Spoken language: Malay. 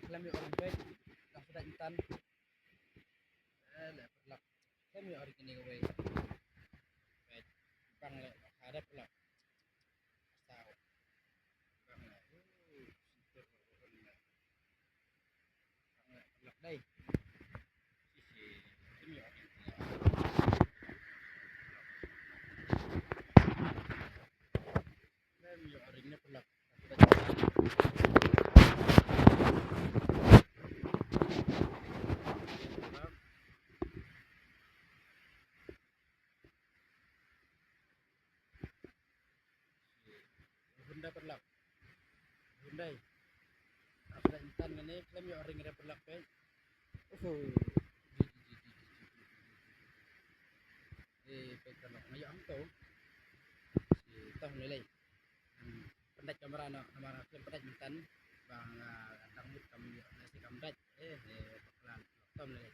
Alam mo orang baik, langsung intan. Lek alam mo orang kini way. Baik, bang lek harap lek tahu. Bang lek, sentur orang lek. Bang lek day. Sisi, alam mo orang kini. Alam mo orang ini pelak. Bunda pelak. Bundai. Apa intan ini klaim ya orang ini pelak baik. Baik kalau ngayak angkau. Si tahu nilai. Pendat kamera nak kamera klaim pendat intan. Bang tanggut kami nasi kamdat. Pelan. Tahu nilai.